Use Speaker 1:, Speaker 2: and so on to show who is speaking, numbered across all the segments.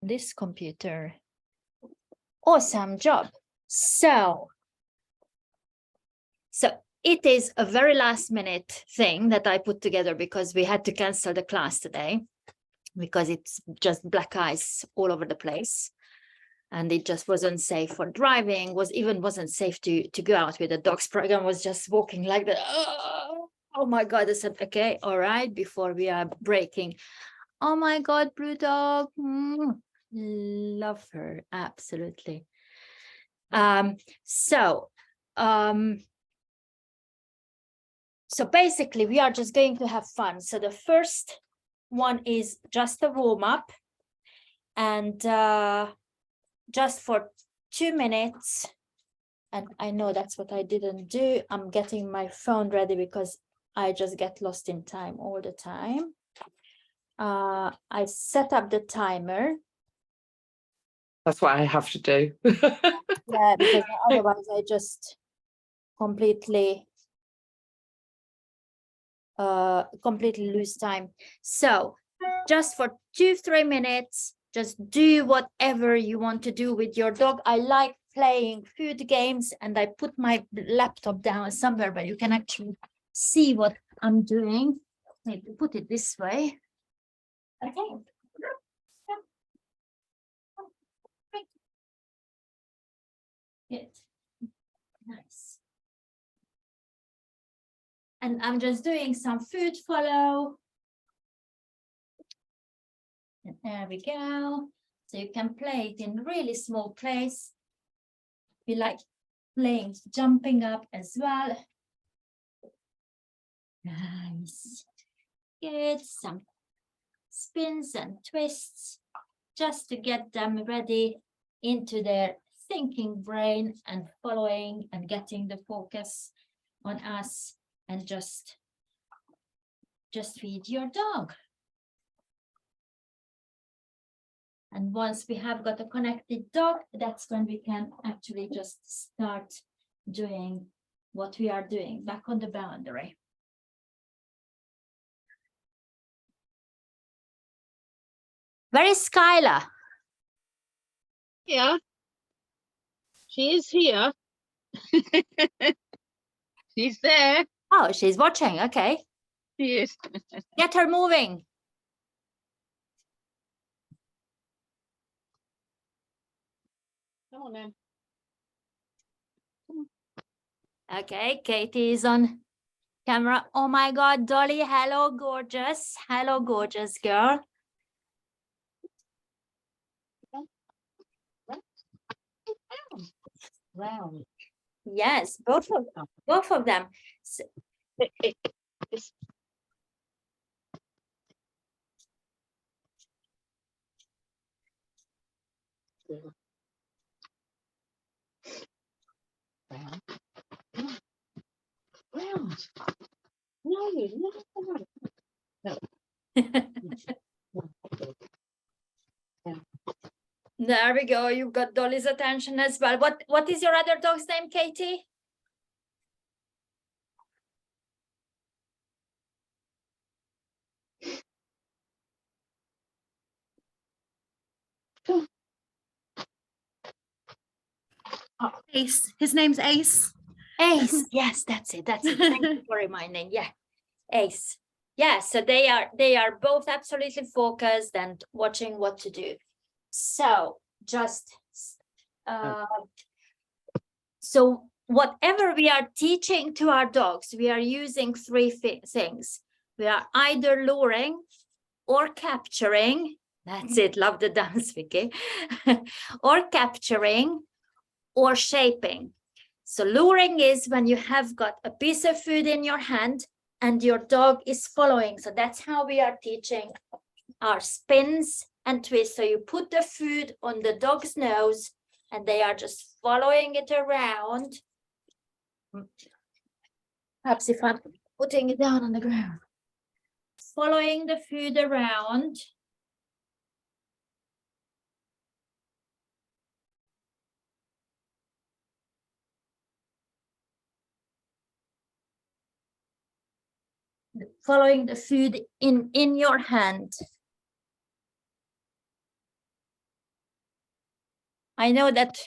Speaker 1: this computer. Awesome job. So it is a very last minute thing that I put together because we had to cancel the class today because it's just black ice all over the place. And it just wasn't safe for driving, wasn't safe to go out with the dog. Spraggan was just walking like that. Oh my God, I said, okay, all right, before we are breaking. Oh my God, blue dog. Love her, absolutely. So basically, we are just going to have fun. So the first one is just a warm up, and just for 2 minutes. And I know that's what I didn't do. I'm getting my phone ready because I just get lost in time all the time. I set up the timer.
Speaker 2: That's what I have to do.
Speaker 1: Yeah, because otherwise I just completely lose time. So just for 2-3 minutes, just do whatever you want to do with your dog. I like playing food games, and I put my laptop down somewhere where you can actually see what I'm doing. Maybe put it this way. Okay. Good. Nice. And I'm just doing some food follow. And there we go. So you can play it in really small place. We like playing, jumping up as well. Nice. Good. Some spins and twists just to get them ready into their thinking brain and following and getting the focus on us, and just feed your dog. And once we have got a connected dog, that's when we can actually just start doing what we are doing back on the boundary. Where is Skylar?
Speaker 3: Yeah, she is here. She's there.
Speaker 1: Oh, she's watching. Okay.
Speaker 3: She is.
Speaker 1: Get her moving.
Speaker 3: Come on then.
Speaker 1: Okay, Katie is on camera. Oh my God, Dolly. Hello, gorgeous. Hello, gorgeous girl.
Speaker 3: Wow.
Speaker 1: Yes, both of them. So,
Speaker 3: Round. No.
Speaker 1: there we go. You've got Dolly's attention as well. What is your other dog's name, Katie?
Speaker 4: Oh, Ace. His name's Ace.
Speaker 1: Ace. Yes, that's it. That's it. Thank you for reminding. Yeah, Ace. Yeah, so they are both absolutely focused and watching what to do. So just so whatever we are teaching to our dogs, we are using three things. We are either luring or capturing. That's it. Love the dance, Vicky. Or capturing or shaping. So luring is when you have got a piece of food in your hand and your dog is following. So that's how we are teaching our spins and twists. So you put the food on the dog's nose and they are just following it around. Perhaps if I'm putting it down on the ground. Following the food around. Following the food in your hand. I know that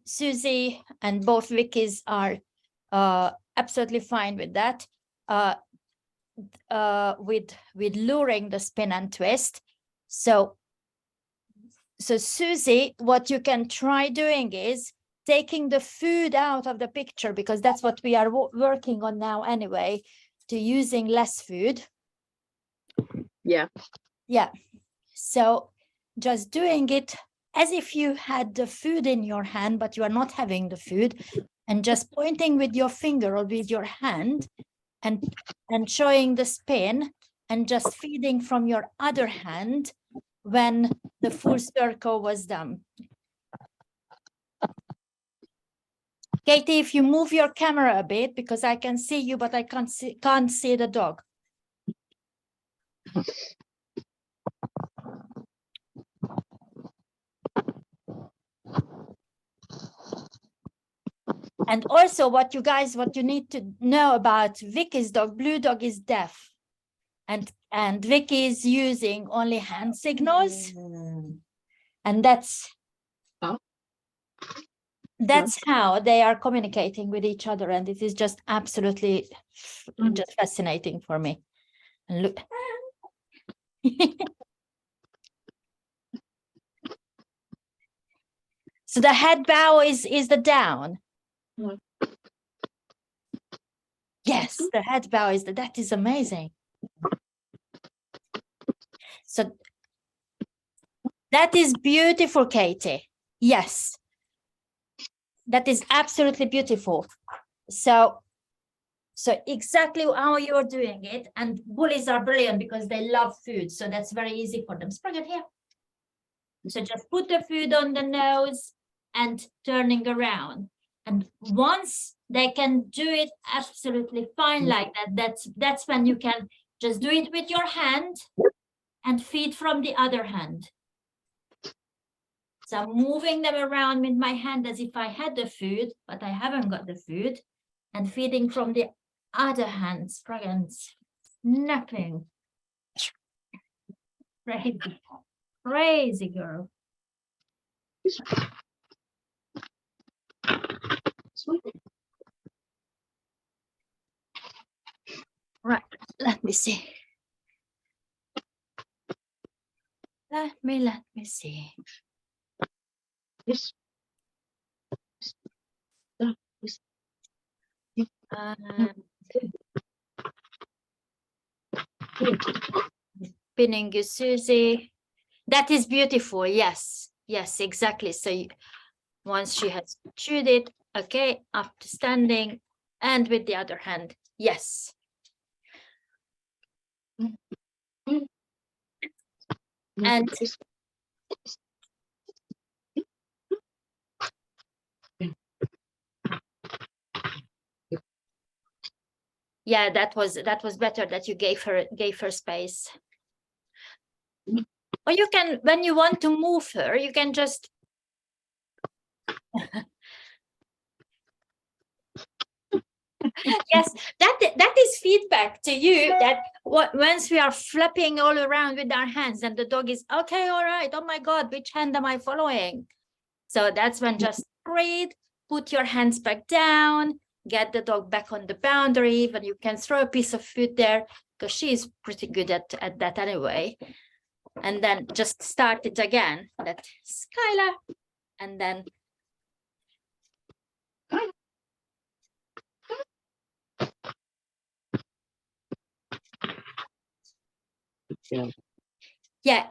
Speaker 1: Susie and both Vicky's are absolutely fine with that. With luring the spin and twist. So Susie, what you can try doing is taking the food out of the picture, because that's what we are working on now anyway, to using less food.
Speaker 3: Yeah.
Speaker 1: Yeah. So just doing it as if you had the food in your hand, but you are not having the food, and just pointing with your finger or with your hand and showing the spin and just feeding from your other hand when the full circle was done. Katie, if you move your camera a bit, because I can see you, but I can't see the dog. And also what you need to know about Vicky's dog, Blue Dog is deaf. And Vicky is using only hand signals. And that's how they are communicating with each other. And it is just absolutely just fascinating for me. And look. So the head bow is the down. Yes, the head bow is that is amazing. So that is beautiful, Katie. Yes. That is absolutely beautiful. So exactly how you're doing it, and bullies are brilliant because they love food, so that's very easy for them. Spraggan here. So just put the food on the nose and turning around. And once they can do it absolutely fine like that, that's when you can just do it with your hand and feed from the other hand. So I'm moving them around with my hand as if I had the food, but I haven't got the food, and feeding from the other hand. Spraggan's snapping. Crazy, crazy girl. Right, let me see. Let me see.
Speaker 3: Yes.
Speaker 1: Pinning you, Susie. That is beautiful. Yes, yes, exactly. So once she has chewed it, okay, up to standing, and with the other hand, yes. And yeah, that was better that you gave her space. Or you can, when you want to move her, you can just yes, that is feedback to you, that once we are flapping all around with our hands and the dog is okay, all right, oh my god, which hand am I following? So that's when just breathe, put your hands back down, get the dog back on the boundary. Even you can throw a piece of food there, because she's pretty good at that anyway. And then just start it again, that Skylar, and then yeah,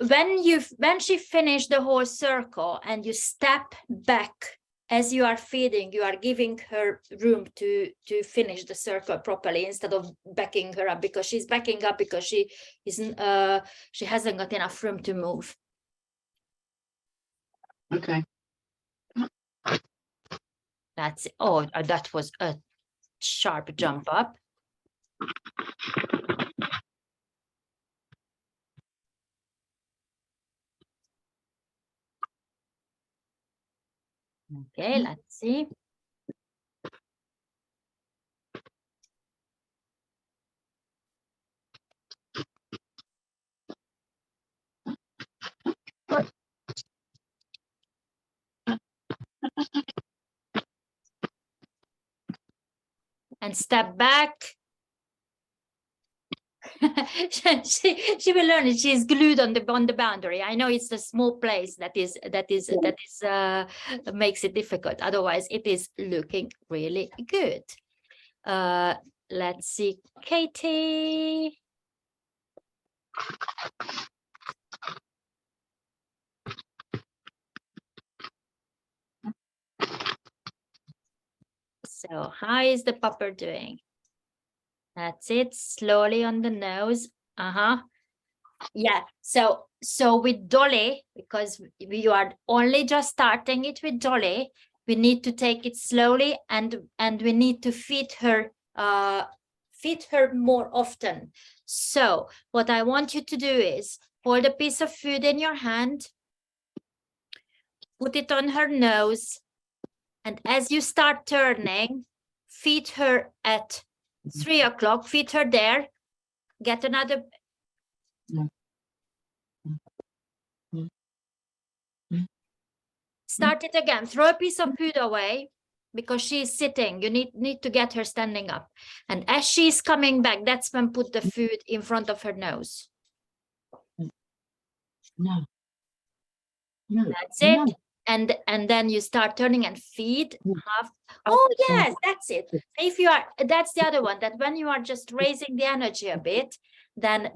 Speaker 1: when she finished the whole circle and you step back as you are feeding, you are giving her room to finish the circle properly, instead of backing her up, because she's backing up because she hasn't got enough room to move.
Speaker 3: Okay.
Speaker 1: That's that was a sharp jump up. Okay, let's see. and step back. she will learn it. She's glued on the boundary. I know it's the small place that makes it difficult. Otherwise, it is looking really good. Let's see, Katie. So how is the pupper doing? That's it. Slowly on the nose. Yeah. So with Dolly, because we are only just starting it with Dolly, we need to take it slowly, and we need to feed her more often. So what I want you to do is hold a piece of food in your hand, put it on her nose, and as you start turning, feed her at 3 o'clock, feed her there, get another. Start it again, throw a piece of food away because she's sitting. You need to get her standing up. And as she's coming back, that's when put the food in front of her nose.
Speaker 3: No.
Speaker 1: That's it. And then you start turning and feed half. Oh yes, that's it. If you are, that's the other one, that when you are just raising the energy a bit, then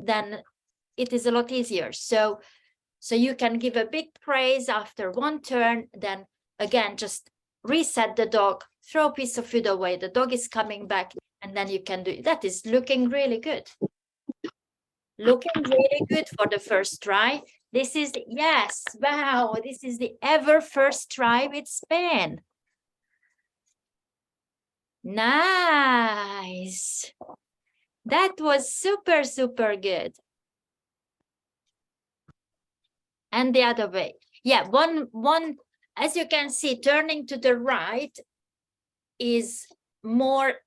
Speaker 1: it is a lot easier. So you can give a big praise after one turn, then again just reset the dog, throw a piece of food away, the dog is coming back, and then you can do it. That is looking really good. Looking really good for the first try. This is, yes, wow, this is the ever first try with Spain. Nice. That was super, super good. And the other way. Yeah, one, as you can see, turning to the right is more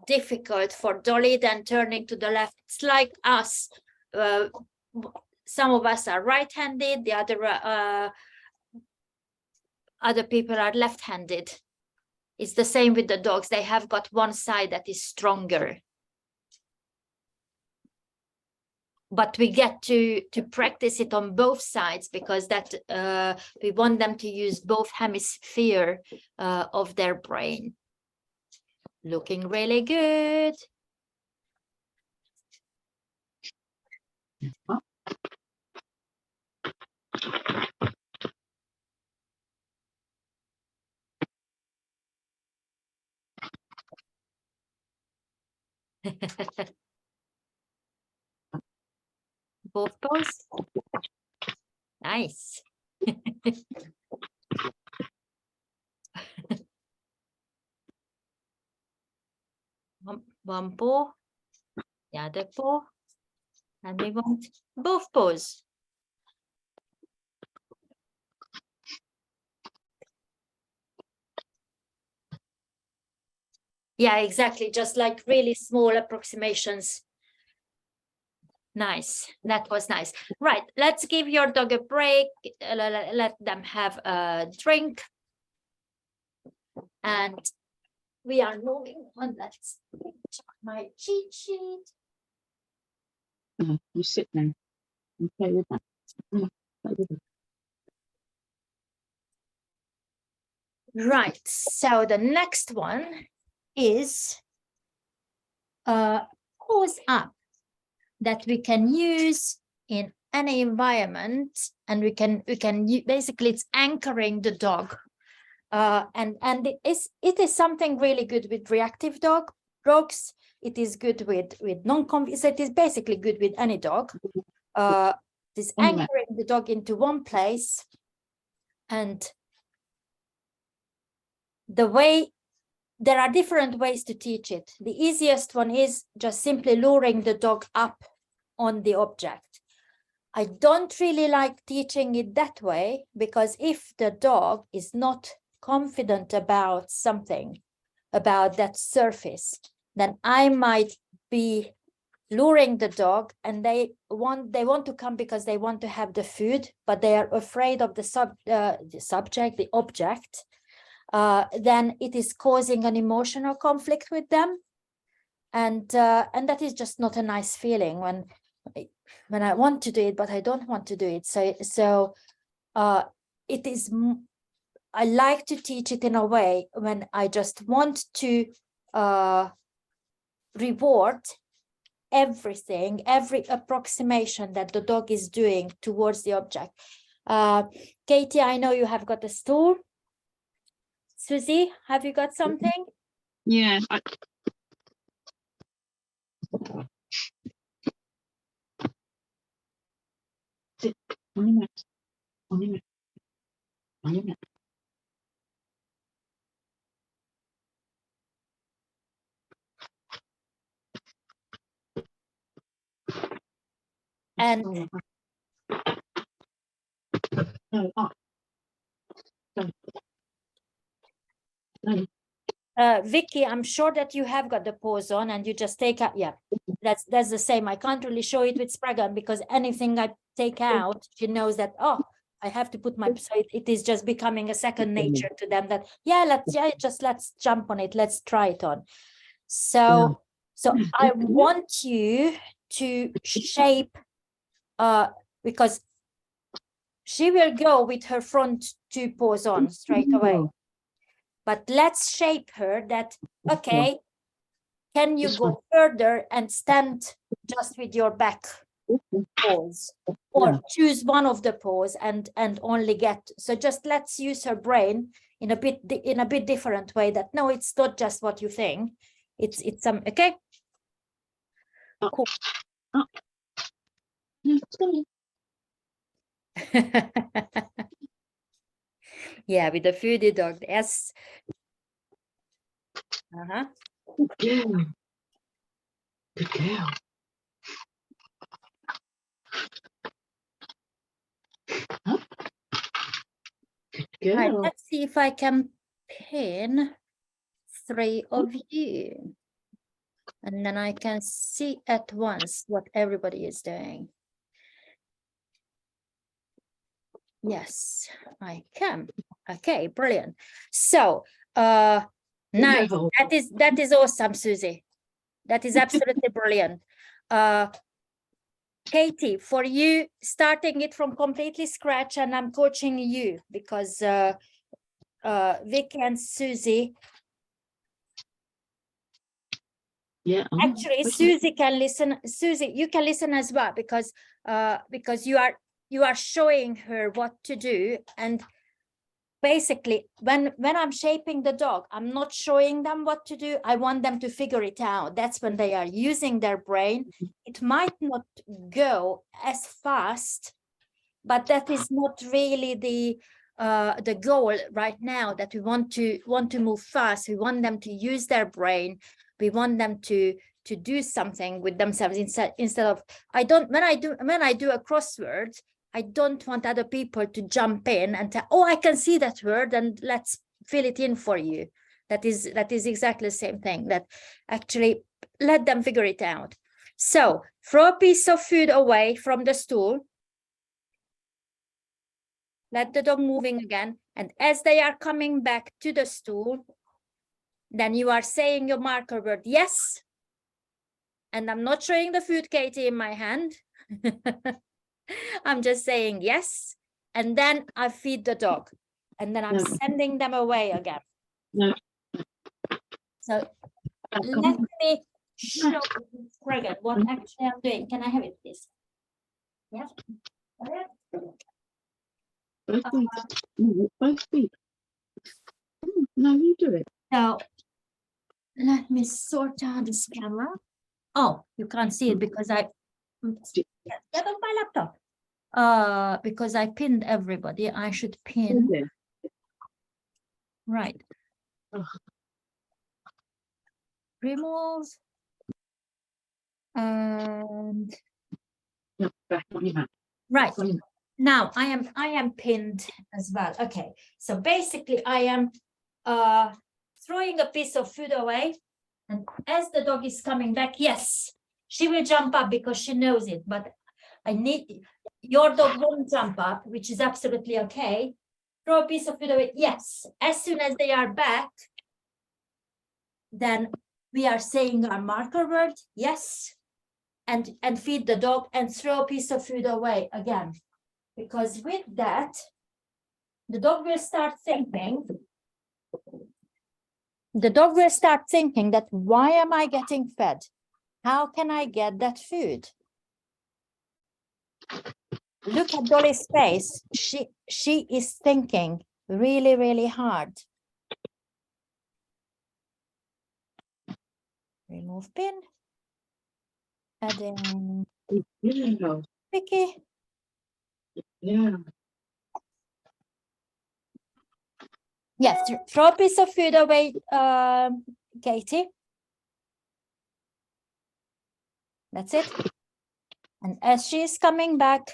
Speaker 1: difficult for Dolly than turning to the left. It's like us. Some of us are right-handed, the other people are left-handed. It's the same with the dogs. They have got one side that is stronger. But we get to practice it on both sides because that we want them to use both hemispheres of their brain. Looking really good. Both paws. Nice. One paw, the other paw, and we want both paws. Yeah, exactly. Just like really small approximations. Nice. That was nice. Right. Let's give your dog a break. Let them have a drink. And we are moving on. Let's check my cheat sheet.
Speaker 3: You sit there and play with that. Play with it.
Speaker 1: Right. So the next one is pause up that we can use in any environment, and we can basically, it's anchoring the dog, and it is something really good with reactive dogs. It is good with non-convinced. It is basically good with any dog. It is anchoring the dog into one place, and there are different ways to teach it. The easiest one is just simply luring the dog up on the object. I don't really like teaching it that way, because if the dog is not confident about something, about that surface, then I might be luring the dog, and they want to come because they want to have the food, but they are afraid of the object. Then it is causing an emotional conflict with them. and that is just not a nice feeling when I want to do it, but I don't want to do it. So it is. I like to teach it in a way when I just want to reward everything, every approximation that the dog is doing towards the object. Katie, I know you have got a stool. Susie, have you got something?
Speaker 3: Yeah. Sit. On your mat. On your mat. On your mat.
Speaker 1: And
Speaker 3: No, up. No.
Speaker 1: Vicky, I'm sure that you have got the pause on and you just take out. Yeah, that's the same. I can't really show it with Spraggan because anything I take out, she knows that, oh, I have to put my, so it is just becoming a second nature to them that, yeah, let's jump on it. Let's try it on. So I want you to shape, because she will go with her front two paws on straight away. But let's shape her that, okay, can you go further and stand just with your back paws, or choose one of the paws and only get, so just let's use her brain in a bit different way, that no, it's not just what you think, it's some, okay, cool. Yeah, with the foodie dog, yes.
Speaker 3: Good girl. Good girl. Huh? Good girl.
Speaker 1: Right, let's see if I can pin 3 of you, and then I can see at once what everybody is doing. Yes, I can. Okay, brilliant. So nice. That is awesome, Susie. That is absolutely brilliant. Katie, for you, starting it from completely scratch, and I'm coaching you because Vicky and Susie.
Speaker 3: Yeah.
Speaker 1: Actually, Susie can listen. Susie, you can listen as well because you are showing her what to do. And basically, when I'm shaping the dog, I'm not showing them what to do. I want them to figure it out. That's when they are using their brain. It might not go as fast, but that is not really the goal right now. That we want to move fast. We want them to use their brain. We want them to do something with themselves instead of, when I do a crossword, I don't want other people to jump in and tell, oh, I can see that word and let's fill it in for you. That is exactly the same thing, that actually let them figure it out. So throw a piece of food away from the stool. Let the dog moving again. And as they are coming back to the stool, then you are saying your marker word, yes. And I'm not showing the food, Katie, in my hand. I'm just saying yes. And then I feed the dog. And then I'm sending them away again.
Speaker 3: No.
Speaker 1: So let me show Spraggan what actually I'm doing. Can I have it, please? Yeah.
Speaker 3: Both feet. No, both feet. No, you do it.
Speaker 1: So let me sort out this camera. Oh, you can't see it because I get on my laptop. Because I pinned everybody. I should pin.
Speaker 3: Okay.
Speaker 1: Right. Remove. And
Speaker 3: No, back on your mat.
Speaker 1: right.
Speaker 3: On your mat.
Speaker 1: Now I am pinned as well. Okay. So basically I am throwing a piece of food away. And as the dog is coming back, yes, she will jump up because she knows it. But your dog won't jump up, which is absolutely okay. Throw a piece of food away. Yes. As soon as they are back, then we are saying our marker word, yes, and feed the dog and throw a piece of food away again. Because with that, the dog will start thinking. The dog will start thinking that, why am I getting fed? How can I get that food? Look at Dolly's face. She is thinking really, really hard. Remove pin. Adding
Speaker 3: Yeah.
Speaker 1: Vicky.
Speaker 3: Yeah.
Speaker 1: Yes, throw a piece of food away, Katie. That's it. And as she's coming back,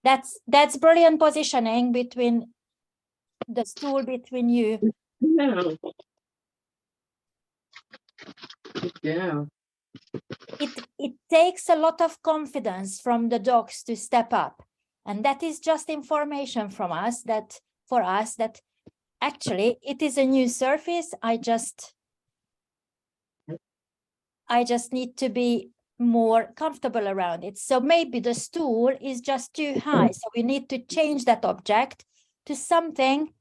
Speaker 1: that's brilliant positioning between the stool between you.
Speaker 3: Yeah. Yeah.
Speaker 1: It takes a lot of confidence from the dogs to step up. And that is just information from us that for us that actually it is a new surface. I just need to be more comfortable around it. So maybe the stool is just too high. So we need to change that object to something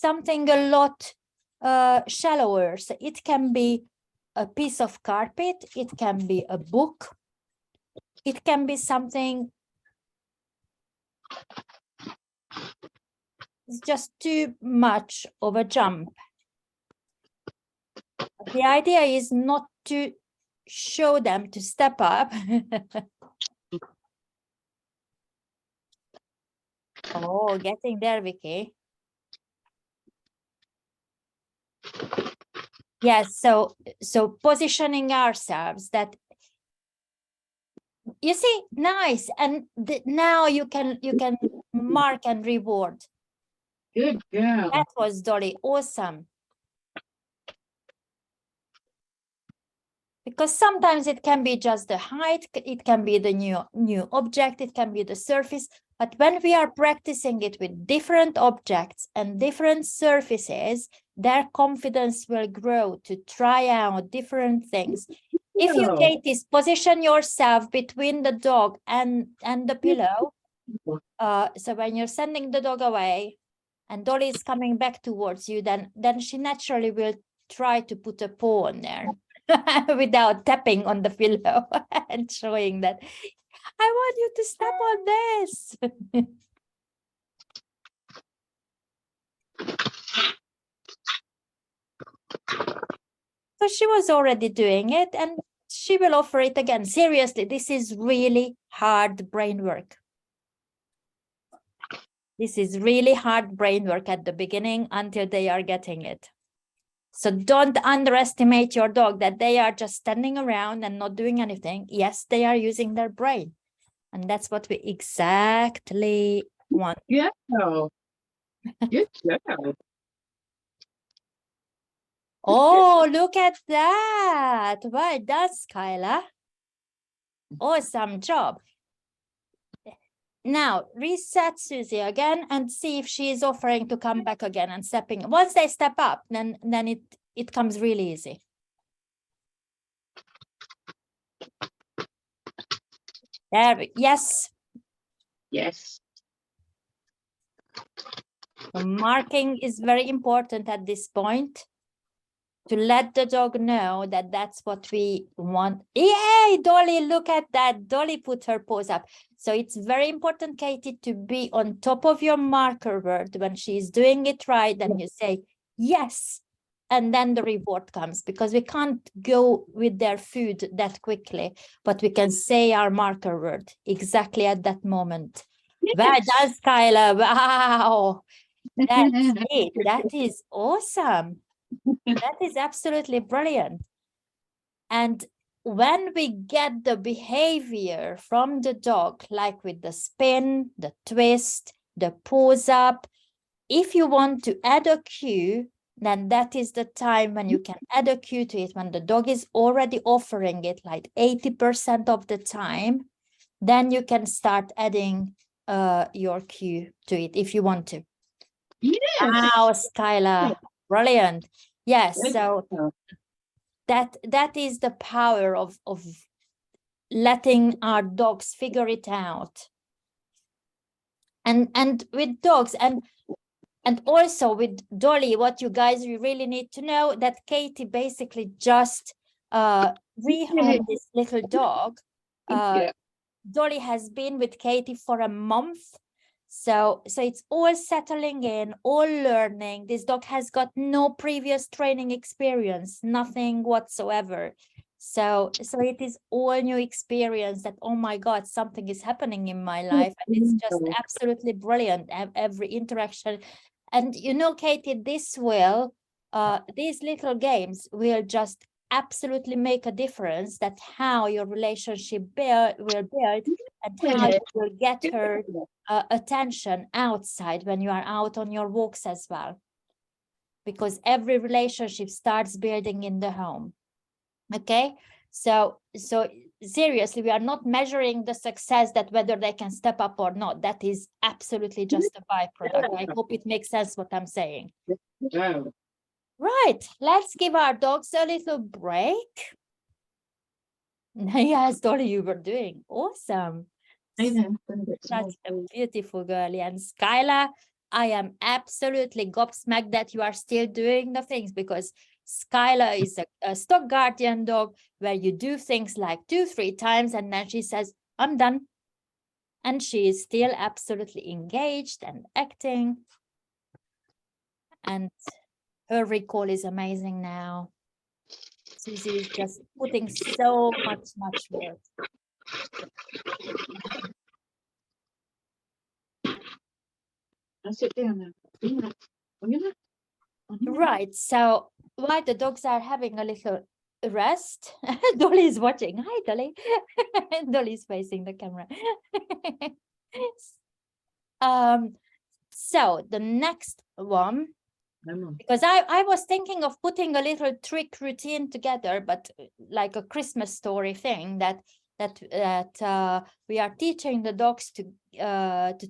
Speaker 1: a lot shallower. So it can be a piece of carpet, it can be a book, it can be something. It's just too much of a jump. The idea is not to show them to step up. Oh, getting there, Vicky. Yes, so positioning ourselves that you see, nice, and now you can mark and reward.
Speaker 3: Good girl.
Speaker 1: That was Dolly, awesome. Because sometimes it can be just the height, it can be the new object, it can be the surface. But when we are practicing it with different objects and different surfaces, their confidence will grow to try out different things. If you, Katie, position yourself between the dog and the pillow, so when you're sending the dog away and Dolly is coming back towards you, then she naturally will try to put a paw on there without tapping on the pillow and showing that I want you to step on this. So she was already doing it and she will offer it again. Seriously, this is really hard brain work. This is really hard brain work at the beginning until they are getting it. So don't underestimate your dog that they are just standing around and not doing anything. Yes, they are using their brain. And that's what we exactly want.
Speaker 3: Yeah. Good job.
Speaker 1: Oh, look at that. Well done, Skylar. Awesome job. Now, reset Susie again and see if she is offering to come back again and stepping. Once they step up, then it comes really easy. There we, yes.
Speaker 3: Yes.
Speaker 1: The marking is very important at this point to let the dog know that that's what we want. Yay, Dolly, look at that. Dolly put her paws up. So it's very important, Katie, to be on top of your marker word when she's doing it right. Then you say, yes. And then the reward comes because we can't go with their food that quickly, but we can say our marker word exactly at that moment.
Speaker 3: Yes.
Speaker 1: Well done, Skylar. Wow. That's it. That is awesome. That is absolutely brilliant. And when we get the behavior from the dog, like with the spin, the twist, the pose up, if you want to add a cue, then that is the time when you can add a cue to it, when the dog is already offering it like 80% of the time, then you can start adding your cue to it if you want to.
Speaker 3: Yes.
Speaker 1: Wow, Skylar, brilliant. Yes,
Speaker 3: Great.
Speaker 1: so that is the power of letting our dogs figure it out. And with dogs and also with Dolly, what you guys really need to know that Katie basically just rehomed this little dog.
Speaker 2: Yeah.
Speaker 1: Dolly has been with Katie for a month. So it's all settling in, all learning. This dog has got no previous training experience, nothing whatsoever. So it is all new experience that, oh my God, something is happening in my life. And it's just absolutely brilliant, every interaction. And you know, Katie, these little games will just absolutely make a difference, that how your relationship will build and how you will get her attention outside when you are out on your walks as well. Because every relationship starts building in the home. Okay, so seriously, we are not measuring the success that whether they can step up or not. That is absolutely just a byproduct. I hope it makes sense what I'm saying. Right, let's give our dogs a little break. Yes, Dolly, you were doing awesome. Such a beautiful girlie. And Skylar, I am absolutely gobsmacked that you are still doing the things, because Skylar is a stock guardian dog where you do things like 2-3 times and then she says, I'm done. And she is still absolutely engaged and acting. And her recall is amazing now. Susie is just putting so much work.
Speaker 3: I'll sit down now.
Speaker 1: Right, so while the dogs are having a little rest, Dolly is watching. Hi, Dolly. Dolly is facing the camera. So the next one, because I was thinking of putting a little trick routine together, but like a Christmas story thing that we are teaching the dogs to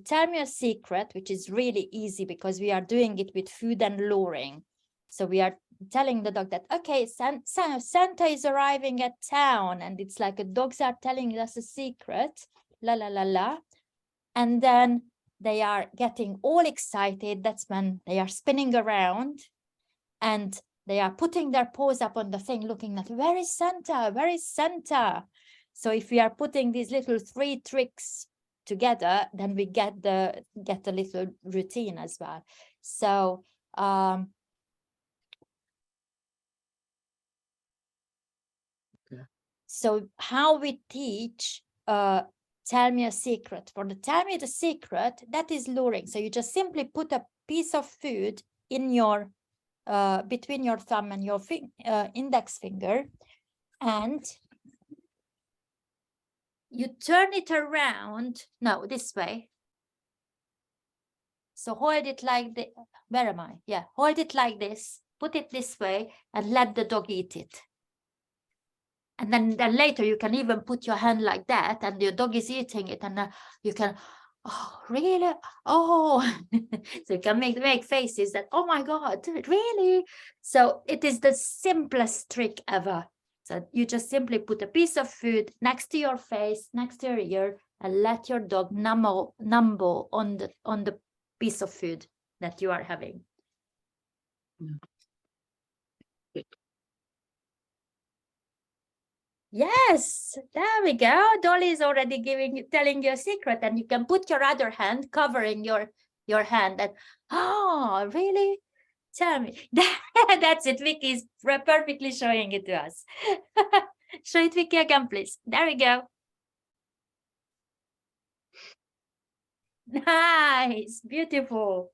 Speaker 1: tell me a secret, which is really easy because we are doing it with food and luring. So we are telling the dog that, okay, Santa is arriving at town, and it's like the dogs are telling us a secret, la la la la, and then they are getting all excited. That's when they are spinning around and they are putting their paws up on the thing, looking at, where is Santa? Where is Santa? So if we are putting these little 3 tricks together, then we get a little routine as well. So so how we teach tell me a secret. For the tell me the secret, that is luring. So you just simply put a piece of food in your between your thumb and your index finger, and you turn it around. No, this way. So hold it like this. Where am I? Yeah, hold it like this. Put it this way and let the dog eat it. And then later you can even put your hand like that and your dog is eating it, and you can, oh, really? Oh, so you can make faces that, oh my God, really? So it is the simplest trick ever. So you just simply put a piece of food next to your face, next to your ear, and let your dog nibble on the piece of food that you are having. Yes, there we go. Dolly is already telling you a secret, and you can put your other hand covering your hand. And oh, really? Tell me. That's it. Vicky is perfectly showing it to us. Show it, Vicky, again, please. There we go. Nice, beautiful.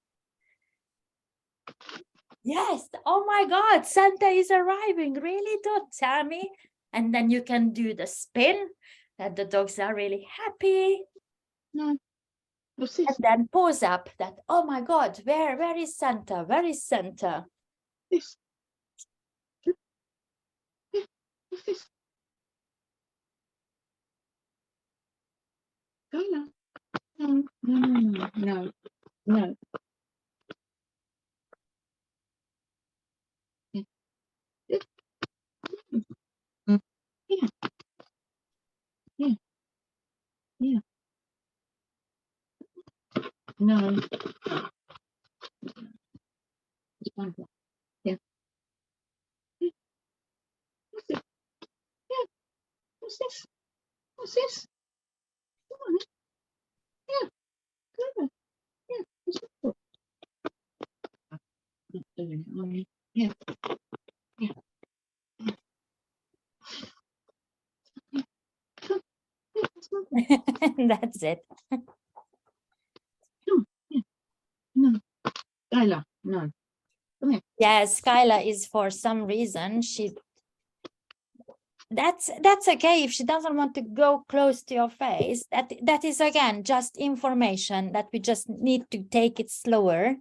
Speaker 1: Yes. Oh my God, Santa is arriving. Really? Don't tell me. And then you can do the spin, that the dogs are really happy.
Speaker 3: No. What's this?
Speaker 1: And then pause up that, oh my God, where is Santa? Where is Santa?
Speaker 3: This. What's this? Yeah. No. Spider. Yeah. Yeah. What's it? Yeah. What's this? What's this? Come on. Yeah. Come on. Yeah. What's this for? Not doing it, are you? Yeah. Yeah. Come. Yeah. It's not there.
Speaker 1: That's it.
Speaker 3: Come. Yeah. No. Skylar. No. Come here.
Speaker 1: Yeah, Skyla is for some reason that's okay if she doesn't want to go close to your face. That is again just information that we just need to take it slower.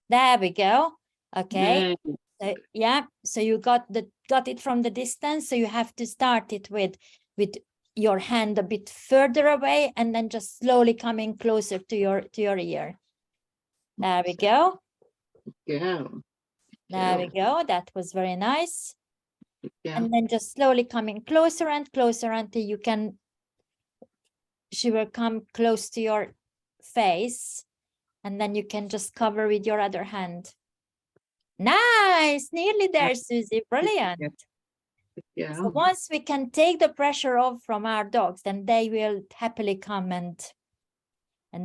Speaker 1: There we go. Okay.
Speaker 3: Yeah.
Speaker 1: Yeah. So you got it from the distance. So you have to start it with your hand a bit further away and then just slowly coming closer to your ear. There we go.
Speaker 3: Yeah.
Speaker 1: There we go. That was very nice.
Speaker 3: Yeah.
Speaker 1: And then just slowly coming closer and closer until she will come close to your face. And then you can just cover with your other hand. Nice, nearly there, Susie, brilliant.
Speaker 3: Yeah.
Speaker 1: So once we can take the pressure off from our dogs, then they will happily come and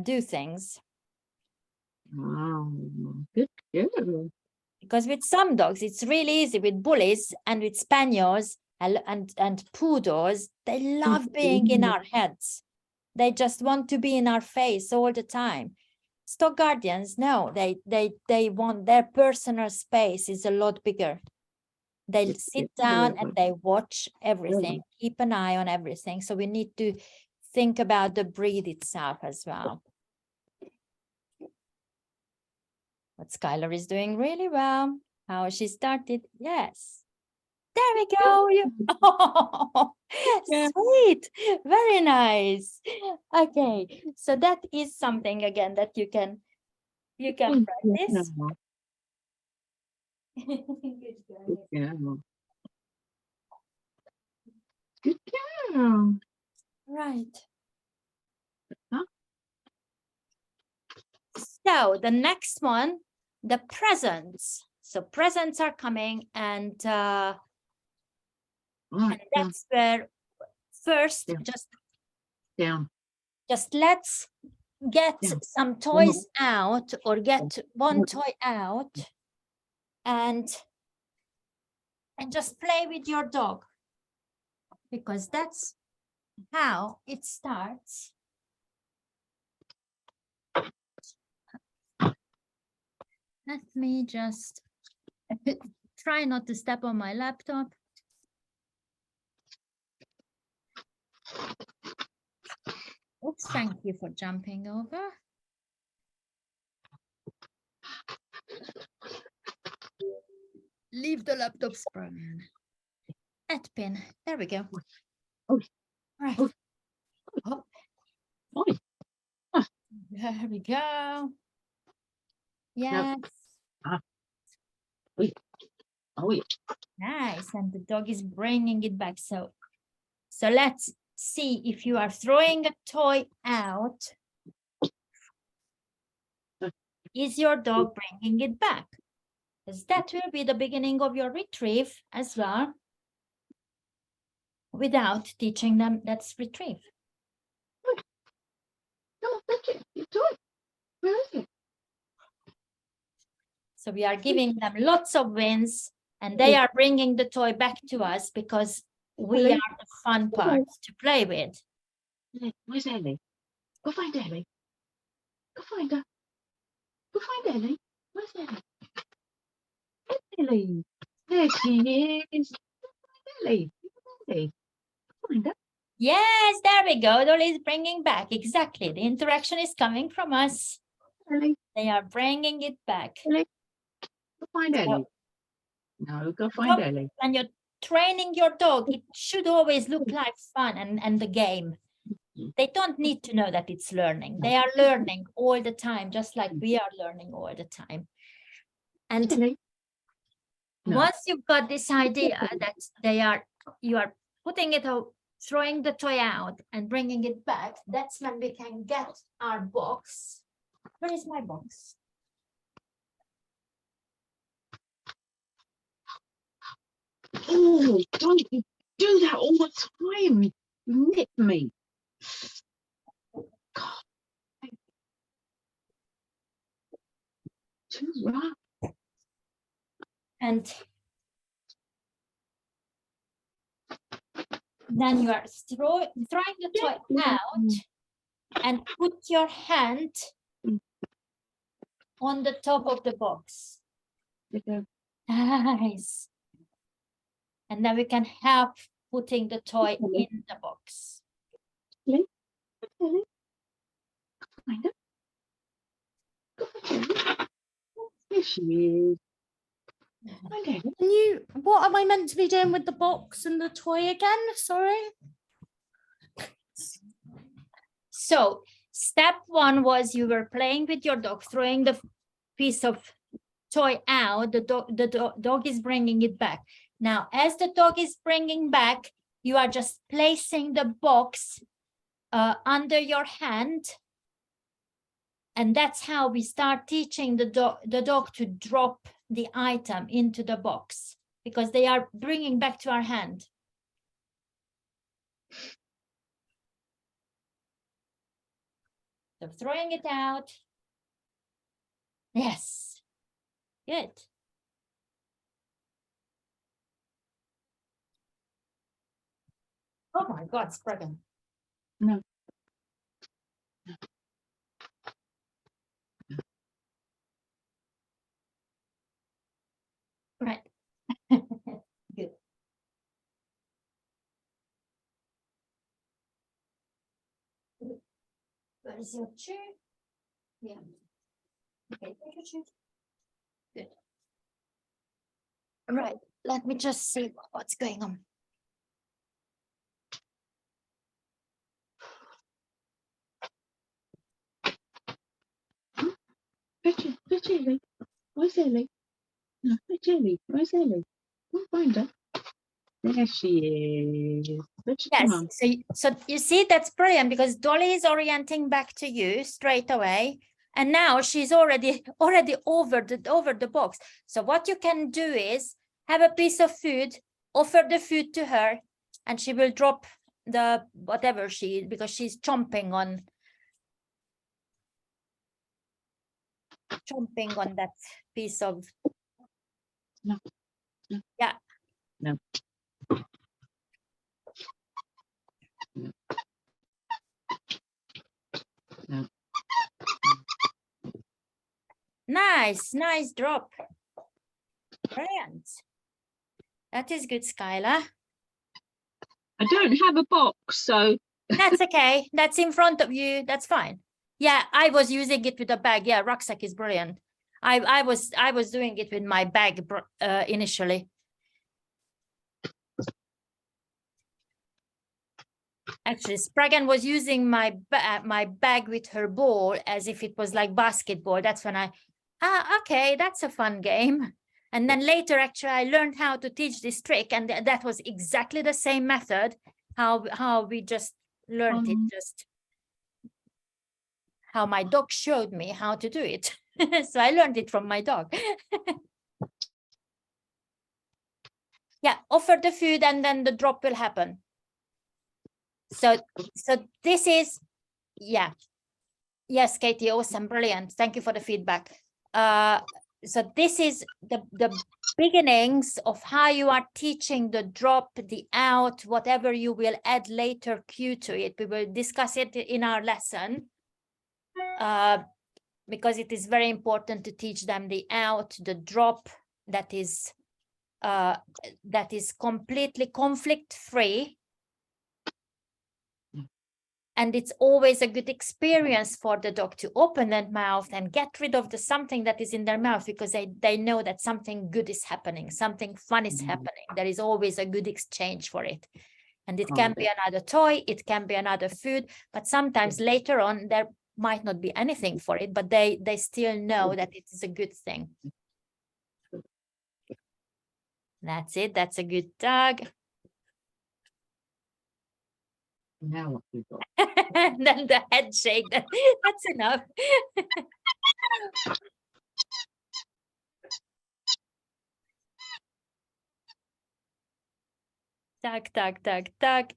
Speaker 1: do things.
Speaker 3: Wow. Good girl.
Speaker 1: Because with some dogs, it's really easy. With bullies and with spaniels and poodles, they love being in our heads. They just want to be in our face all the time. Stock guardians, no, they want their personal space is a lot bigger. They sit down and they watch everything, keep an eye on everything. So we need to think about the breed itself as well. But Skylar is doing really well. How she started, yes. There we go.
Speaker 3: Yeah.
Speaker 1: Sweet, very nice. Okay, so that is something again that you can practice. Good girl.
Speaker 3: Good girl. Good girl.
Speaker 1: Right.
Speaker 3: Huh?
Speaker 1: So the next one, the presents. So presents are coming and
Speaker 3: Right.
Speaker 1: that's where first
Speaker 3: Down.
Speaker 1: just let's get
Speaker 3: Yeah.
Speaker 1: some toys out or get one toy out and just play with your dog, because that's how it starts. Let me just try not to step on my laptop. Oops, thank you for jumping over. Leave the laptop, Spraggan. That pin. There we go.
Speaker 3: Oh.
Speaker 1: Right.
Speaker 3: Oh.
Speaker 1: Oh.
Speaker 3: Oi.
Speaker 1: There we go. Yes.
Speaker 3: Oh, yeah.
Speaker 1: Nice. And the dog is bringing it back. So let's see if you are throwing a toy out. Is your dog bringing it back? Because that will be the beginning of your retrieve as well, without teaching them that's retrieve.
Speaker 3: No, that's it. You do it. Where is it?
Speaker 1: So we are giving them lots of wins and they are bringing the toy back to us because we are the fun part to play with.
Speaker 3: Where's Ellie? Go find Ellie. Go find her. Go find Ellie. Where's Ellie? Where's Ellie? There she is. Ellie. Ellie. Find her.
Speaker 1: Yes, there we go. Dolly is bringing back. Exactly. The interaction is coming from us.
Speaker 3: Ellie.
Speaker 1: They are bringing it back.
Speaker 3: Ellie. Go find Ellie. No, go find Ellie.
Speaker 1: When you're training your dog, it should always look like fun and the game. They don't need to know that it's learning. They are learning all the time, just like we are learning all the time. And
Speaker 3: Ellie. No.
Speaker 1: once you've got this idea that you are putting it throwing the toy out and bringing it back, that's when we can get our box. Where is my box?
Speaker 3: Oh, don't you do that all the time. You nip me. God. Too rough.
Speaker 1: And then you are throwing the toy out and put your hand on the top of the box. Nice. And then we can help putting the toy in the box.
Speaker 3: Find her. Here she is. Find her.
Speaker 4: Can you, what am I meant to be doing with the box and the toy again? Sorry.
Speaker 1: So step one was you were playing with your dog, throwing the piece of toy out. The dog is bringing it back. Now, as the dog is bringing back, you are just placing the box under your hand. And that's how we start teaching the dog to drop the item into the box, because they are bringing back to our hand. So throwing it out. Yes. Good. Oh my God, Spraggan.
Speaker 3: No.
Speaker 1: Right. Good. Where is your chair? Yeah. Okay, take your chair. Good. Right. Let me just see what's going on.
Speaker 3: Where's Ellie? Where's Ellie? No, where's Ellie? Where's Ellie? Can't find her. There she is. Where's she
Speaker 1: Yes.
Speaker 3: gone?
Speaker 1: So you see, that's brilliant, because Dolly is orienting back to you straight away. And now she's already over the box. So what you can do is have a piece of food, offer the food to her, and she will drop the whatever because she's chomping on that piece of.
Speaker 3: No. No.
Speaker 1: Yeah.
Speaker 3: No. No.
Speaker 1: Nice drop. Brilliant. That is good, Skylar.
Speaker 3: I don't have a box, so
Speaker 1: That's okay. That's in front of you. That's fine. Yeah, I was using it with a bag. Yeah, rucksack is brilliant. I was doing it with my bag initially. Actually, Spraggan was using my bag with her ball as if it was like basketball. That's when okay, that's a fun game. And then later, actually, I learned how to teach this trick, and that was exactly the same method. How we just learned it, just how my dog showed me how to do it. So I learned it from my dog. Yeah, offer the food and then the drop will happen. So this is, yeah. Yes, Katie, awesome, brilliant. Thank you for the feedback. So this is the beginnings of how you are teaching the drop, the out, whatever you will add later cue to it. We will discuss it in our lesson. Because it is very important to teach them the out, the drop that is completely conflict-free. And it's always a good experience for the dog to open that mouth and get rid of the something that is in their mouth, because they know that something good is happening, something fun is happening. There is always a good exchange for it. And it can be another toy, it can be another food, but sometimes later on there might not be anything for it, but they still know that it is a good thing. That's it. That's a good dog.
Speaker 3: Now what we've got?
Speaker 1: And then the head shake. That's enough. Tug, tug, tug, tug.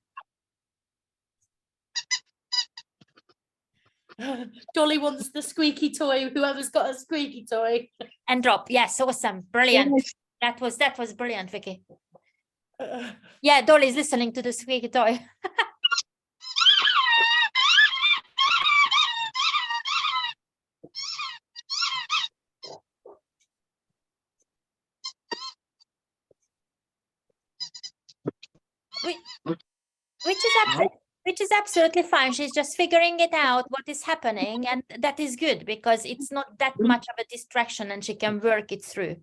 Speaker 4: Dolly wants the squeaky toy. Whoever's got a squeaky toy.
Speaker 1: And drop. Yes, awesome. Brilliant.
Speaker 3: Yes.
Speaker 1: That was brilliant, Vicky. Yeah, Dolly's listening to the squeaky toy. Which is absolutely fine. She's just figuring it out what is happening, and that is good because it's not that much of a distraction and she can work it through.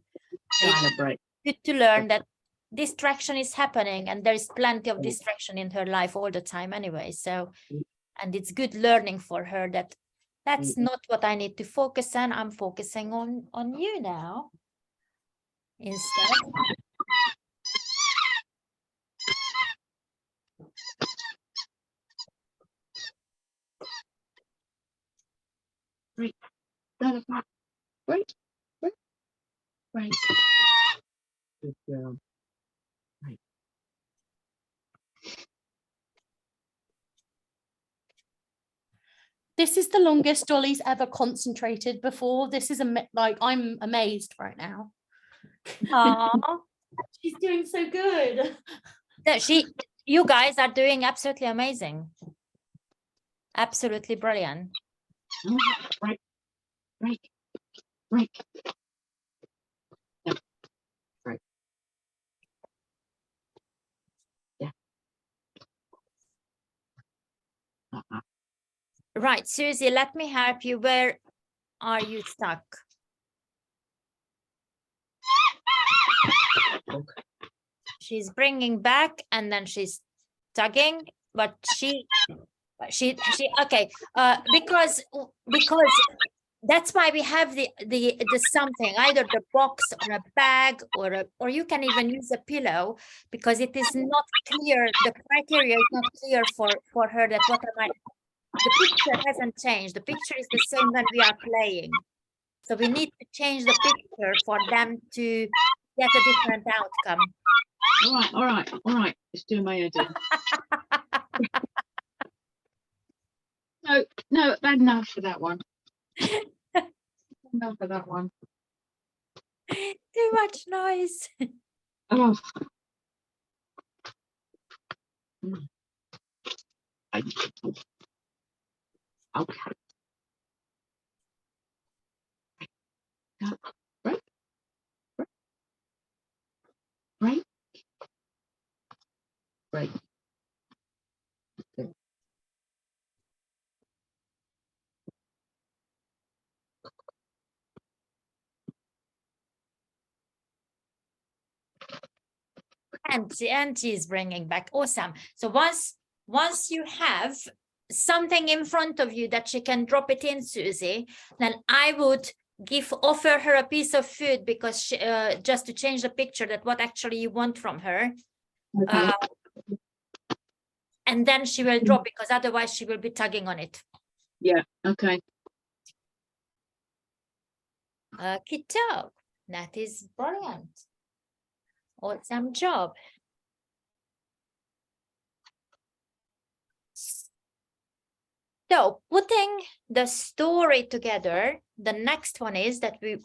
Speaker 3: Celebrate.
Speaker 1: Good to learn that distraction is happening and there is plenty of distraction in her life all the time anyway. So, and it's good learning for her that that's not what I need to focus on. I'm focusing on you now instead.
Speaker 3: Great. Great. Great. Great. Good girl. Right.
Speaker 4: This is the longest Dolly's ever concentrated before. This is like, I'm amazed right now.
Speaker 1: Aww.
Speaker 4: She's doing so good.
Speaker 1: No, you guys are doing absolutely amazing. Absolutely brilliant.
Speaker 3: Right. Right. Right. Yeah. Right. Yeah.
Speaker 1: Right, Susie, let me help you. Where are you stuck?
Speaker 3: Okay.
Speaker 1: She's bringing back and then she's tugging, but she okay, because that's why we have the something, either the box or a bag or you can even use a pillow, because it is not clear, the criteria is not clear for her that the picture hasn't changed. The picture is the same when we are playing. So we need to change the picture for them to get a different outcome.
Speaker 3: All right. It's doing my head in. No, bad enough for that one. Enough for that one.
Speaker 1: Too much noise.
Speaker 3: Oh. Okay. Right. Right. Right. Okay.
Speaker 1: And she's bringing back. Awesome. So once you have something in front of you that she can drop it in, Susie, then I would offer her a piece of food, because she, just to change the picture, that what actually you want from her.
Speaker 3: Okay.
Speaker 1: And then she will drop, because otherwise she will be tugging on it.
Speaker 3: Yeah. Okay.
Speaker 1: Kiddo, that is brilliant. Awesome job. So putting the story together, the next one is that we've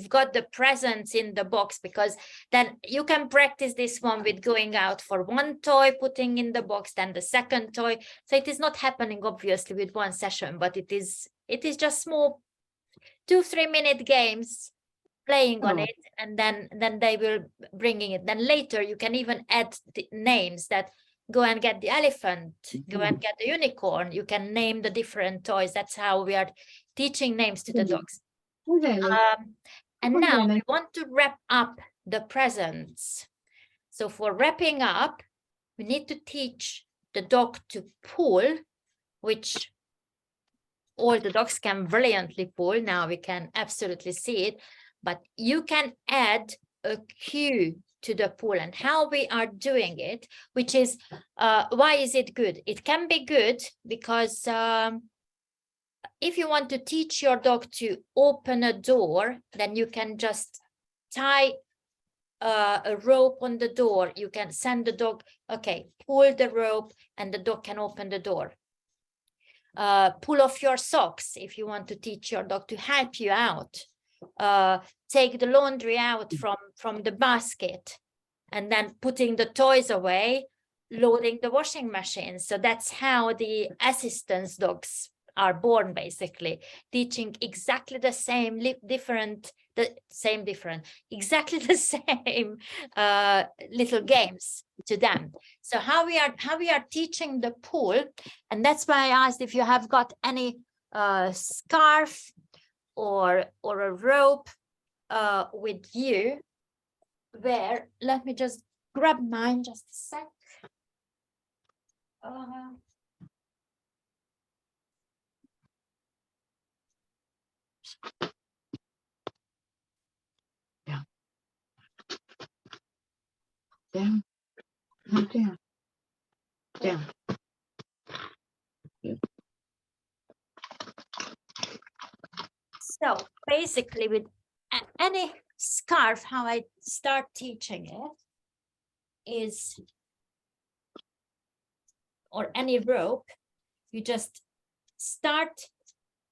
Speaker 1: got the presents in the box, because then you can practice this one with going out for one toy, putting in the box, then the second toy. So it is not happening obviously with one session, but it is just small 2-3 minute games playing on it, and then they will bringing it. Then later you can even add the names, that go and get the elephant, go and get the unicorn. You can name the different toys. That's how we are teaching names to the dogs. And now we want to wrap up the presents. So for wrapping up, we need to teach the dog to pull, which all the dogs can brilliantly pull. Now we can absolutely see it, but you can add a cue to the pool and how we are doing it, which is why is it good? It can be good because if you want to teach your dog to open a door, then you can just tie a rope on the door. You can send the dog, okay, pull the rope and the dog can open the door. Pull off your socks if you want to teach your dog to help you out. Take the laundry out from the basket and then putting the toys away, loading the washing machine. So that's how the assistance dogs are born, basically, teaching exactly the same, exactly the same little games to them. So how we are teaching the pool, and that's why I asked if you have got any scarf or a rope with you, where, let me just grab mine just a sec.
Speaker 3: Down. No, down. Down.
Speaker 1: So basically with any scarf, how I start teaching it is, or any rope, you just start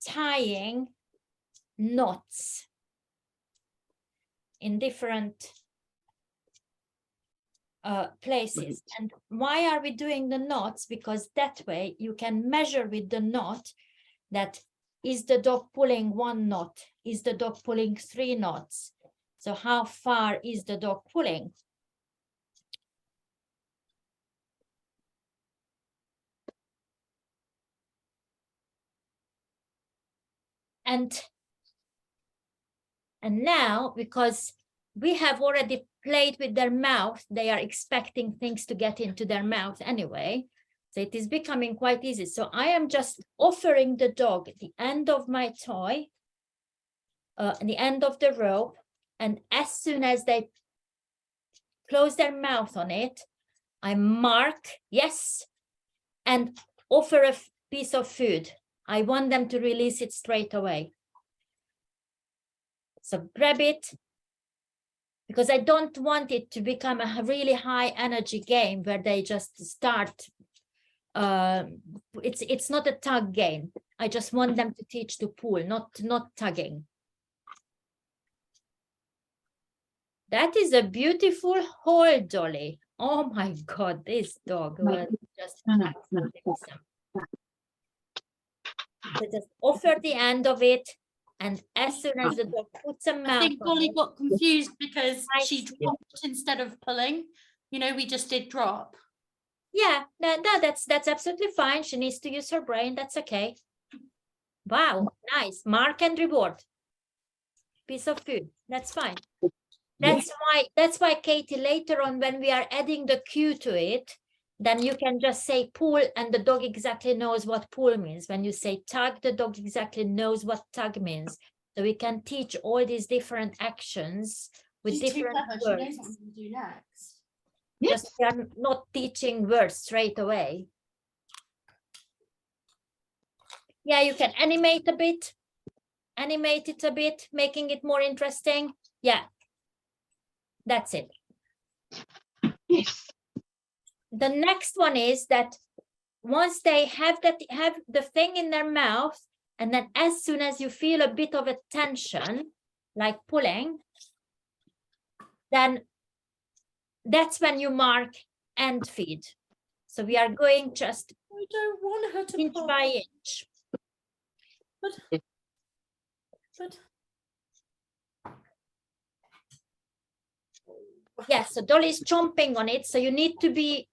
Speaker 1: tying knots in different places. And why are we doing the knots? Because that way you can measure with the knot that is the dog pulling 1 knot? Is the dog pulling 3 knots? So how far is the dog pulling? And now, because we have already played with their mouth, they are expecting things to get into their mouth anyway. So it is becoming quite easy. So I am just offering the dog the end of my toy, the end of the rope, and as soon as they close their mouth on it, I mark yes and offer a piece of food. I want them to release it straight away. So grab it, because I don't want it to become a really high energy game where they just start. It's not a tug game. I just want them to teach to pull, not tugging. That is a beautiful hold, Dolly. Oh my God, this dog will just absolutely awesome. So just offer the end of it, and as soon as the dog puts a mouth
Speaker 4: I think
Speaker 1: on
Speaker 4: Dolly
Speaker 1: it,
Speaker 4: got confused because she
Speaker 1: Nice.
Speaker 4: dropped instead of pulling. You know, we just did drop.
Speaker 1: yeah, no, that's absolutely fine. She needs to use her brain. That's okay. Wow, nice. Mark and reward. Piece of food. That's fine. That's why Katie, later on when we are adding the cue to it, then you can just say pull and the dog exactly knows what pull means. When you say tug, the dog exactly knows what tug means. So we can teach all these different actions with
Speaker 4: She's too
Speaker 1: different
Speaker 4: clever. She
Speaker 1: words.
Speaker 4: knows what I'm going to do next.
Speaker 1: Just we are not teaching words straight away. Yeah, you can animate a bit. Animate it a bit, making it more interesting. Yeah. That's it.
Speaker 3: Yes.
Speaker 1: The next one is that once they have the thing in their mouth, and then as soon as you feel a bit of a tension, like pulling, then that's when you mark and feed. So we are going just
Speaker 4: I don't want her to
Speaker 1: inch
Speaker 4: pull.
Speaker 1: by inch.
Speaker 4: But
Speaker 1: Yeah, so Dolly's chomping on it. So you need to be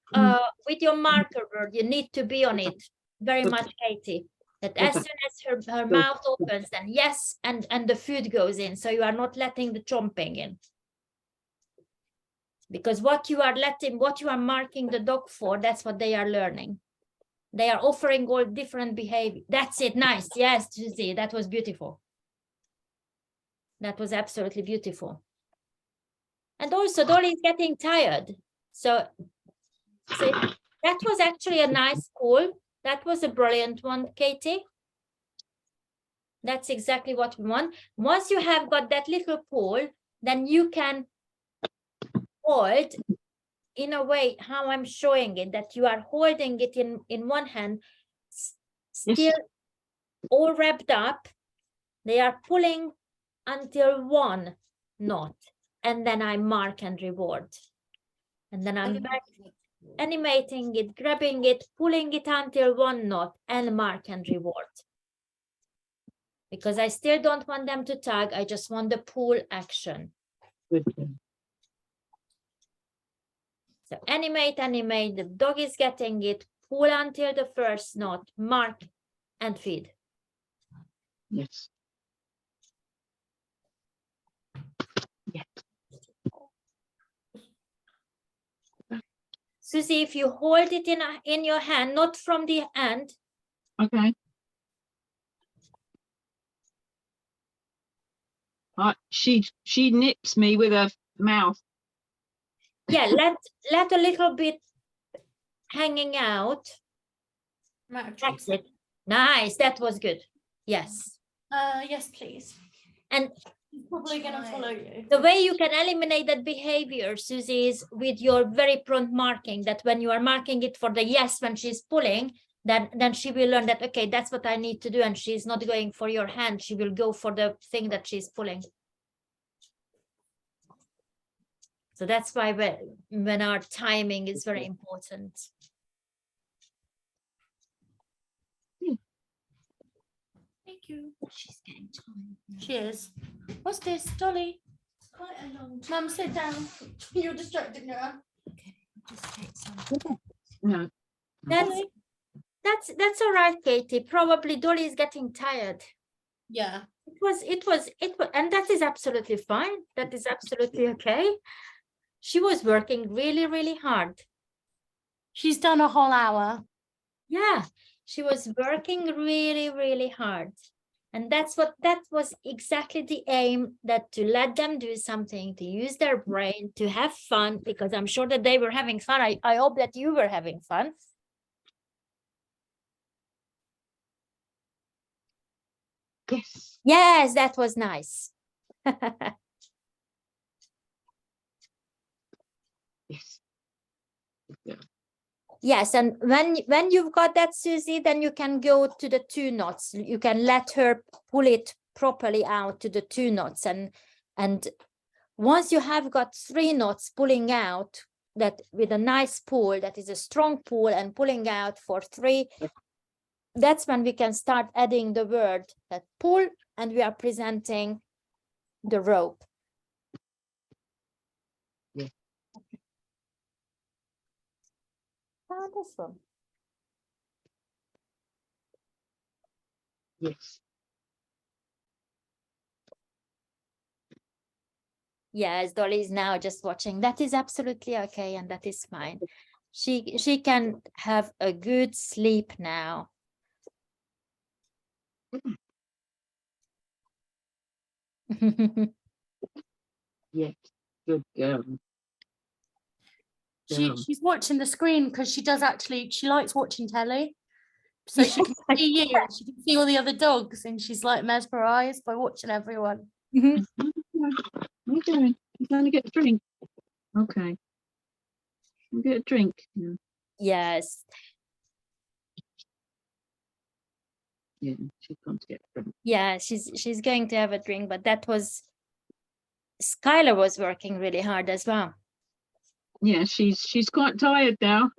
Speaker 1: with your marker word, you need to be on it very much, Katie. That as soon as her mouth opens, then yes, and the food goes in. So you are not letting the chomping in. Because what you are marking the dog for, that's what they are learning. They are offering all different behavior. That's it. Nice. Yes, Susie, that was beautiful. That was absolutely beautiful. And also Dolly is getting tired. So that was actually a nice pull. That was a brilliant one, Katie. That's exactly what we want. Once you have got that little pull, then you can hold in a way how I'm showing it, that you are holding it in one hand, still all wrapped up. They are pulling until one knot, and then I mark and reward. And then I'm back animating it, grabbing it, pulling it until one knot, and mark and reward. Because I still don't want them to tug, I just want the pull action.
Speaker 3: Good.
Speaker 1: So animate, the dog is getting it, pull until the first knot, mark and feed.
Speaker 3: Yes. Yes.
Speaker 1: Susie, if you hold it in your hand, not from the end.
Speaker 3: Okay. She nips me with her mouth.
Speaker 1: Yeah, let a little bit hanging out. That's it. Nice, that was good. Yes.
Speaker 4: Yes, please.
Speaker 1: And
Speaker 4: He's probably gonna follow you.
Speaker 1: the way you can eliminate that behavior, Susie, is with your very prompt marking, that when you are marking it for the yes, when she's pulling, then she will learn that, okay, that's what I need to do. And she's not going for your hand. She will go for the thing that she's pulling. So that's why when our timing is very important.
Speaker 4: Thank you.
Speaker 1: She's getting tired.
Speaker 4: She is. What's this, Dolly? Quite a long. Mum, sit down. You're distracting her.
Speaker 1: Okay, just take some.
Speaker 3: No.
Speaker 1: That's all right, Katie. Probably Dolly is getting tired.
Speaker 4: Yeah.
Speaker 1: It was, and that is absolutely fine. That is absolutely okay. She was working really, really hard.
Speaker 4: She's done a whole hour.
Speaker 1: Yeah, she was working really, really hard. And that was exactly the aim, that to let them do something, to use their brain, to have fun, because I'm sure that they were having fun. I hope that you were having fun.
Speaker 3: Yes.
Speaker 1: Yes, that was nice.
Speaker 3: Yes. Yeah.
Speaker 1: Yes, and when you've got that, Susie, then you can go to the 2 knots. You can let her pull it properly out to the 2 knots, and once you have got 3 knots pulling out, that with a nice pull, that is a strong pull, and pulling out for 3, that's when we can start adding the word that pull, and we are presenting the rope.
Speaker 3: Yeah.
Speaker 1: This one.
Speaker 3: Yes.
Speaker 1: Yes, Dolly is now just watching. That is absolutely okay, and that is fine. She can have a good sleep now.
Speaker 3: Yes. Good girl.
Speaker 4: She's watching the screen because she likes watching telly. So she can see you and she can see all the other dogs, and she's like mesmerized by watching everyone.
Speaker 1: Mhm.
Speaker 3: What are you doing? You're going to get a drink. Okay. You get a drink. Yeah.
Speaker 1: Yes.
Speaker 3: Yeah. She's going to get a drink.
Speaker 1: Yeah, she's going to have a drink, but that was Skylar was working really hard as well.
Speaker 3: Yeah, she's quite tired now.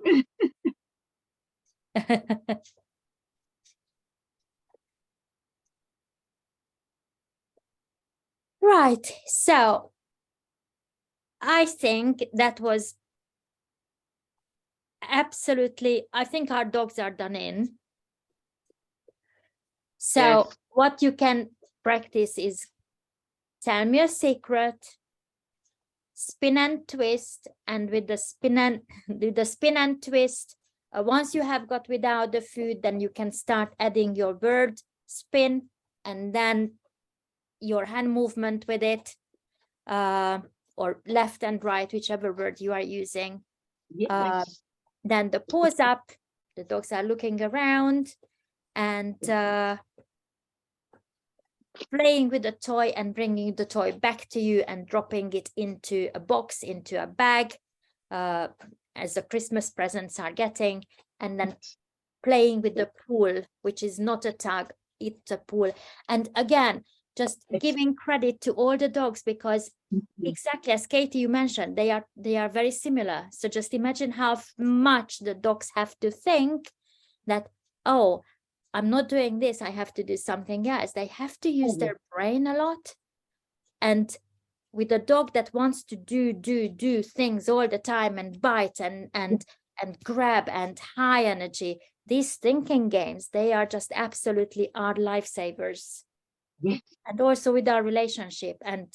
Speaker 1: Right, so I think that was absolutely, I think our dogs are done in. So
Speaker 3: Yes.
Speaker 1: what you can practice is tell me a secret, spin and twist, and with the spin and twist, once you have got without the food, then you can start adding your word spin, and then your hand movement with it. or left and right, whichever word you are using.
Speaker 3: Yes.
Speaker 1: Then the paws up, the dogs are looking around and playing with the toy and bringing the toy back to you and dropping it into a box, into a bag, as the Christmas presents are getting, and then playing with the pool, which is not a tug, it's a pool. And again, just giving credit to all the dogs, because exactly as Katie, you mentioned, they are very similar. So just imagine how much the dogs have to think that, oh, I'm not doing this, I have to do something else. They have to use their brain a lot. And with a dog that wants to do things all the time and bite and grab and high energy, these thinking games, they are just absolutely our lifesavers.
Speaker 3: Yes.
Speaker 1: And also with our relationship and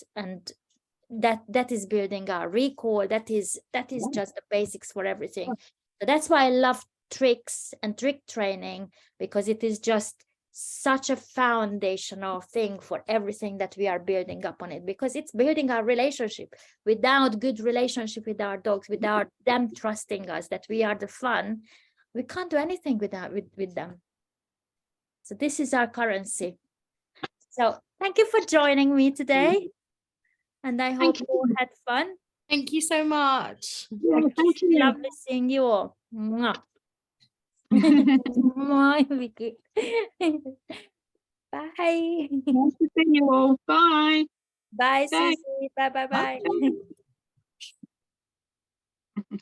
Speaker 1: that is building our recall. That is just the basics for everything. So that's why I love tricks and trick training, because it is just such a foundational thing for everything that we are building up on it, because it's building our relationship. Without good relationship with our dogs, without them trusting us that we are the fun, we can't do anything with them. So this is our currency. So thank you for joining me today, and I hope you all had fun.
Speaker 4: Thank you so much.
Speaker 3: Yeah, thank you.
Speaker 1: Lovely seeing you all. Mwah. Mwah, Vicky. Bye.
Speaker 3: Nice to see you all. Bye.
Speaker 1: Bye,
Speaker 3: Bye.
Speaker 1: Susie. Bye, bye, bye.
Speaker 3: Bye.